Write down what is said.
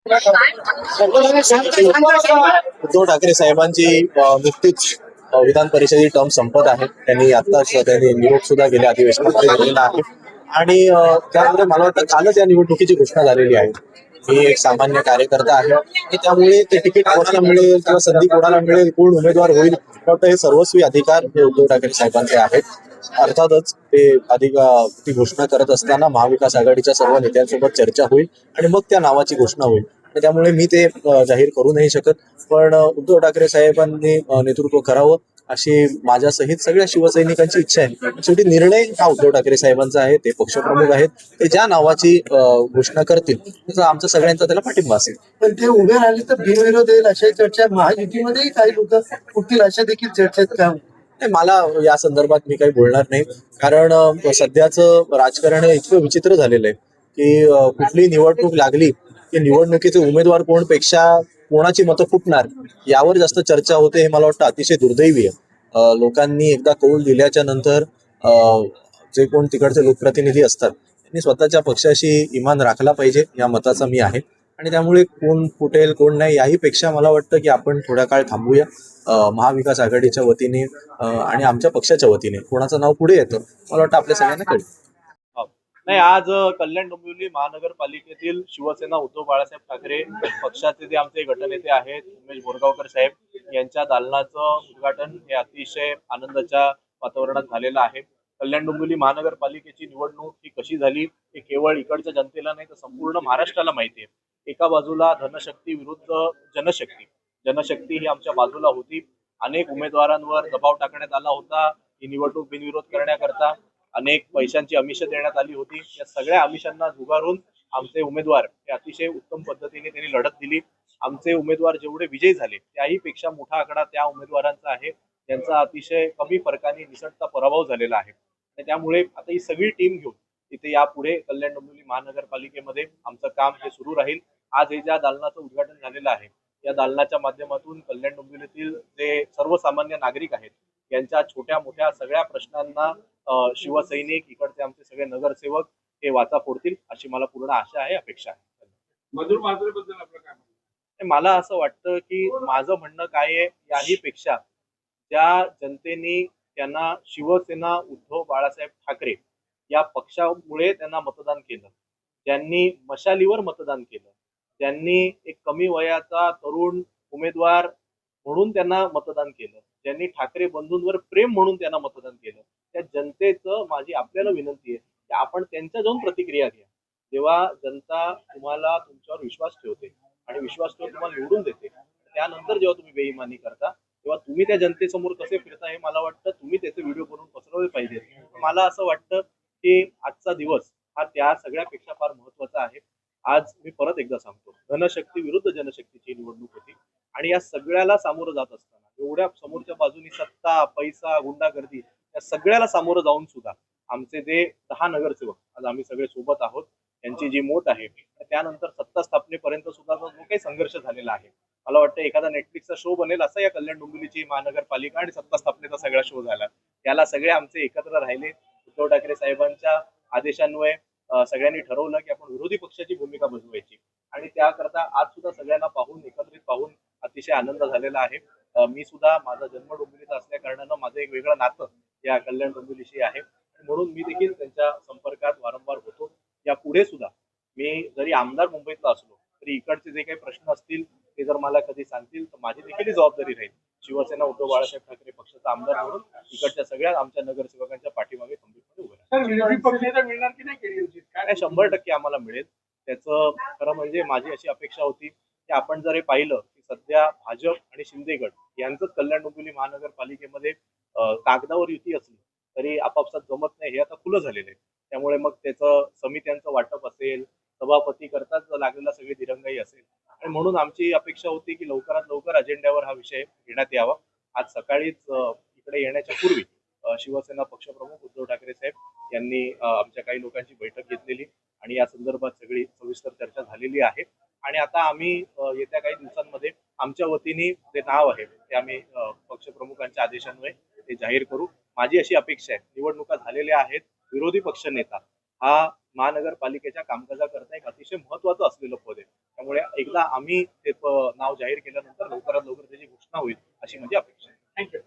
उद्धव ठाकरे साहेबांची नुकतीच विधान परिषदेची टर्म संपत आहे. त्यांनी आताच त्यांनी निरोप सुद्धा गेल्या अधिवेशनामध्ये दिलेला आहे आणि त्यामुळे मला वाटतं कालच या निवडणुकीची घोषणा झालेली आहे. मी एक सामान्य कार्यकर्ता आहे आणि त्यामुळे ते तिकीट कोणाला मिळेल किंवा संधी कोणाला मिळेल, कोण उमेदवार होईल, मला वाटतं हे सर्वस्वी अधिकार हे उद्धव ठाकरे साहेबांचे आहेत. अर्थातच ते ती घोषणा करत असताना महाविकास आघाडीच्या सर्व नेत्यांसोबत चर्चा होईल आणि मग त्या नावाची घोषणा होईल. त्यामुळे मी ते जाहीर करू नाही शकत. पण उद्धव ठाकरे साहेबांनी नेतृत्व करावं अशी माझ्यासहित सगळ्या शिवसैनिकांची इच्छा आहे. शेवटी निर्णय हा उद्धव ठाकरे साहेबांचा आहे. ते पक्षप्रमुख आहेत. ते ज्या नावाची घोषणा करतील त्याचा आमचा सगळ्यांचा त्याला पाठिंबा असेल. पण ते उभे राहिले तर बिनविरोध येईल अशा चर्चा महायुतीमध्येही काही लोक उठतील अशा देखील चर्चेत का? नाही, मला या संदर्भात मी काही बोलणार नाही. कारण सध्याचं राजकारण हे इतकं विचित्र झालेलं आहे की कुठलीही निवडणूक लागली की निवडणुकीचे उमेदवार कोणपेक्षा कोणाची मतं फुटणार यावर जास्त चर्चा होते. हे मला वाटतं अतिशय दुर्दैवी आहे. लोकांनी एकदा कौल दिल्याच्या नंतर जे कोण तिकडचे लोकप्रतिनिधी असतात त्यांनी स्वतःच्या पक्षाशी इमान राखला पाहिजे, या मताचा मी आहे. आणि त्यामुळे कोण फुटेल कोण नाही याही पेक्षा मला वाटतं की आपण थोडा काळ थांबूया. महाविकास आघाडीच्या वतीने आणि आमच्या पक्षाच्या वतीने कोणाचं नाव पुढे येतं मला वाटतं आपल्या सगळ्यांना कळेल. नाही, आज कल्याण डोंबिवली महानगरपालिकेतील शिवसेना उद्धव बाळासाहेब ठाकरे पक्षाचे जे आमचे गटनेते आहेत उमेश बोरगावकर साहेब यांच्या दालनाचं उद्घाटन हे अतिशय आनंदाच्या वातावरणात झालेलं आहे. कल्याण डोंबिवली महानगरपालिकेची निवडणूक ही कशी झाली हे केवळ इकडच्या जनतेला नाही तर संपूर्ण महाराष्ट्राला माहिती आहे. एका बाजूला धनशक्ती विरुद्ध जनशक्ती. जनशक्ती ही आमच्या बाजूला होती. अनेक उमेदवारांवर दबाव टाकण्यात आला होता ही निवडणूक बिनविरोध करण्याकरता. अनेक पैशांची आमिष देण्यात आली होती. या सगळ्या आमिषांना झुगारून आमचे उमेदवार हे अतिशय उत्तम पद्धतीने त्यांनी लढत दिली. आमचे उमेदवार जेवढे विजयी झाले त्याही पेक्षा मोठा आकडा त्या उमेदवारांचा आहे ज्यांचा अतिशय कमी फरकाने निसटता पराभव झालेला आहे. आणि त्यामुळे आता ही सगळी टीम घेऊन इथे यापुढे कल्याण डोंबिवली महानगरपालिकेमध्ये आमचं काम हे सुरू राहील. आज हे ज्या दालनाचं उद्घाटन झालेलं आहे या दालनाच्या माध्यमातून कल्याण डोंबिवलीतील जे सर्वसामान्य नागरिक आहेत यांच्या छोट्या मोठ्या सगळ्या प्रश्नांना शिवसैनिक इकडचे आमचे सगळे नगरसेवक हे वाचा फोडतील अशी मला पूर्ण आशा आहे, अपेक्षा आहे. मधुर मात्रेबद्दल आपलं काय? मला असं वाटतं की माझं म्हणणं काय आहे याही पेक्षा ज्या जनतेने त्यांना शिवसेना उद्धव बाळासाहेब ठाकरे या पक्षामुळे त्यांना मतदान केलं, ज्यांनी मशालीवर मतदान केलं, ज्यांनी एक कमी वयाचा तरुण उमेदवार म्हणून त्यांना मतदान केलं, ज्यांनी ठाकरे बंधूंवर प्रेम म्हणून त्यांना मतदान केलं, त्या जनतेचं माझी आपल्याला विनंती आहे की आपण त्यांच्या जाऊन प्रतिक्रिया घ्या. जेव्हा जनता तुम्हाला तुमच्यावर विश्वास ठेवते आणि विश्वास ठेवून तुम्हाला निवडून देते त्यानंतर जेव्हा तुम्ही बेईमानी करता तेव्हा तुम्ही त्या जनतेसमोर कसे फिरता हे मला वाटतं तुम्ही त्याचे व्हिडिओ करून पसरवले पाहिजेत. मला असं वाटतं की आजचा दिवस हा त्या सगळ्यापेक्षा फार महत्वाचा आहे. आज मी परत एकदा सांगतो, धनशक्ती विरुद्ध जनशक्तीची निवडणूक होती आणि या सगळ्याला सामोरं जात असताना एवढ्या समोरच्या बाजूनी सत्ता पैसा गुंडागर्दी या सगळ्याला सामोरं जाऊन सुद्धा आमचे जे 10 नगरसेवक आज आम्ही सगळे सोबत आहोत यांची जी मोठ आहे त्यानंतर सत्ता स्थापनेपर्यंत सुद्धा जो काही संघर्ष झालेला आहे मला वाटतं एखादा नेटफ्लिक्सचा शो बनेल असा या कल्याण डोंबिवलीची महानगरपालिका आणि सत्ता स्थापनेचा सगळा शो झाला. याला सगळे आमचे एकत्र राहिले. उद्धव ठाकरे साहेबांच्या आदेशान्वये सगळ्यांनी ठरवलं की आपण विरोधी पक्षाची भूमिका बजवायची आणि त्याकरता आज सुद्धा सगळ्यांना पाहून एकत्रित पाहून अतिशय आनंद झालेला आहे. मी सुद्धा माझा जन्म डोंबिवलीचा असल्या कारणानं माझं एक वेगळं नातं या कल्याण डोंबिवलीशी आहे म्हणून मी देखील त्यांच्या संपर्कात वारंवार होतो. या पुढे सुद्धा मी जरी आमदार मुंबईतला असलो तरी इकडचे जे काही प्रश्न असतील ते जर मला कधी सांगतील तर माझी देखील जबाबदारी राहील. शिवसेना उद्धव बाळासाहेब ठाकरे पक्षाचा आमदार म्हणून इकडच्या सगळ्या आमच्या नगरसेवकांच्या पाठीमागे खंबीरपणे उभे मिळणार की नाही केली होती काय 100% आम्हाला मिळेल. त्याचं खरं म्हणजे माझी अशी अपेक्षा होती की आपण जर हे पाहिलं की सध्या भाजप आणि शिंदे गट यांचंच कल्याण डोंबिवली महानगरपालिकेमध्ये कागदावर युती असली तरी आपापसात जमत नाही हे आता खुलं झालेलं आहे. त्यामुळे मग त्याचं समित्यांचं वाटप असेल, सभापती करताच लागलेला सगळी दिरंगाई असेल आणि म्हणून आमची अपेक्षा होती की लवकरात लवकर अजेंड्यावर हा विषय घेण्यात यावा. आज सकाळीच इकडे येण्याच्या पूर्वी शिवसेना पक्षप्रमुख उद्धव ठाकरे साहेब यांनी आमच्या काही लोकांची बैठक घेतलेली आणि या संदर्भात सगळी सविस्तर चर्चा झालेली आहे आणि आता आम्ही येत्या काही दिवसांमध्ये आमच्या वतीने जे नाव आहे ते आम्ही पक्षप्रमुखांच्या आदेशान्वये ते जाहीर करू. माझी अशी अपेक्षा आहे, निवडणुका झालेल्या आहेत, विरोधी पक्ष नेता हा महानगरपालिकेच्या कामकाजाकरता एक अतिशय महत्वाचं असलेलं पद आहे त्यामुळे एकदा आम्ही ते नाव जाहीर केल्यानंतर लवकरात लवकर त्याची घोषणा होईल अशी माझी अपेक्षा आहे. थँक्यू.